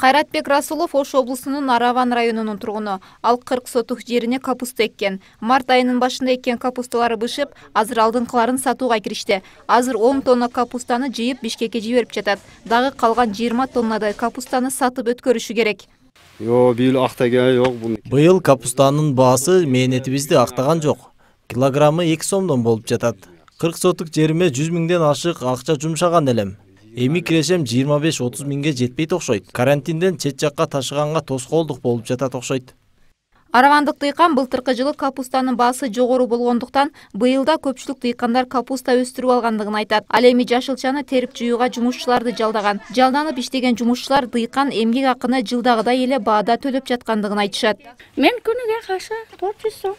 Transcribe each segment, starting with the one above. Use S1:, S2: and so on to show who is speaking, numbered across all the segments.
S1: Кайратбек Расулов Ош облусунун Араван районунун тургуну. Ал 40 сотук жерине капуста эккен. Март айынын башында эккен капусталары бышып, азыр алдыңкыларын сатууга киришти. Азыр 10 тонна капустаны жыйып Бишкекке жиберип жатат. Дагы калган 20 тоннадай капустаны сатып өткөрүшү керек.
S2: Быйыл актаган жок.
S3: Быйыл капустанын баасы мээнетибизди актаган жок. Килограммы 2 сомдон болуп жатат. 40 сотук жериме 100 миңден ашык акча жумшаган элем. Эми кирешем 25-30 миңге жетпейт окшойт. Карантинден чет жакка ташыганга тоскоолдук болуп жатат окшойт.
S1: Аравандык дыйкан былтыркы жылы капустанын баасы жогору болгондуктан быйылда көпчүлүк дыйкандар капуста өстүрүп алгандыгын айтат. Ал эми жашылчаны терип жууга жумушчуларды жалдаган. Жалданып иштеген жумушчулар дыйкан эмгек акыны жылдагыдай эле баада төлөп жаткандыгын айтышат.
S4: Мен күнүгө кайша 400 сом.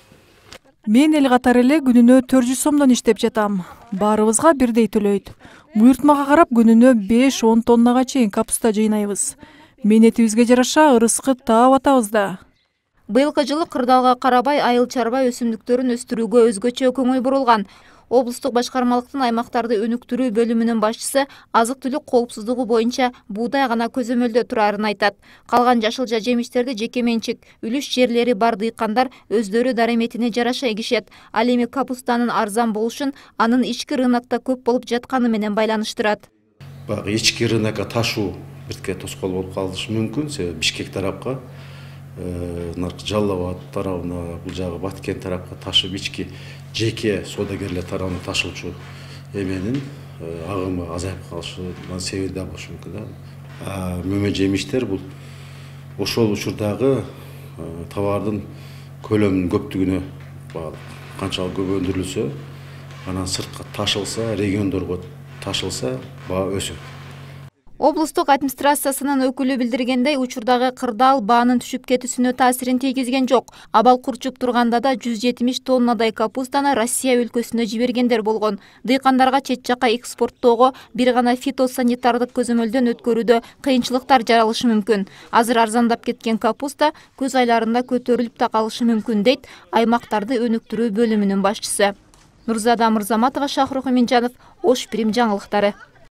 S5: Мен эл катары эле күнүнө 400 сомдон иштеп жатам. Баарыбызга бирдей төлөйт. Буйртмага карап күнүнө 5-10 тоннага чейин капуста жыйнайбыз. Мээнетибизге жараша ырыскы таап атабыз да.
S1: Быйылкы жылы кырдаалга карабай айыл чарба өсүмдүктөрүн өстүрүүгө өзгөчө көңүл бурулган. Облустук башкармалыктын аймактарды өнүктүрүү бөлүмүнүн башчысы азык-түлүк коопсуздугу боюнча буудай гана көзөмөлдө турарын айтат. Калган жашылча жемиштерди жеке менчик, үлүш жерлери бар дыйкандар өздөрү дареметине жараша эгишет. Ал эми капустанын арзан болушун анын ички рынокто көп болуп жатканы менен байланыштырат.
S6: Баягы ички рынокко ташуу биртке тоскоол болуп калышы мүмкүн. Себеби Бишкек тарапка, Жалал Абад тарабына, бул жагы Баткен тарапка ташып ички жеке соодагерлер тарабына ташуучу эменин агымы азайып калышынан себеби да болушу мүмкүн. Мөмө жемиштер бул ошол учурдагы товардын көлөмүнүн көптүгүнө багылуу. Канчалык көп өндүрүлсө, анан сыртка ташылса, региондорго ташылса, баа өсөт.
S1: Облустук администрациясынын өкүлү билдиргендей, учурдагы кырдаал баанын түшүп кетүүсүнө таасирин тийгизген жок. Абал курчуп турганда да 170 тоннадай капустаны Россия өлкөсүнө жибергендер болгон. Дыйкандарга чет жакка экспорттоого бир гана фитосанитардык көзөмөлдөн өткөрүүдө кыйынчылыктар жаралышы мүмкүн. Азыр арзандап кеткен капуста көз айларында көтөрүлүп да калышы мүмкүн, дейт аймактарды өнүктүрүү бөлүмүнүн башчысы. Нурзада Мырзаматова, Шахрух Эминжанов, Ош Бирим жаңылыктары.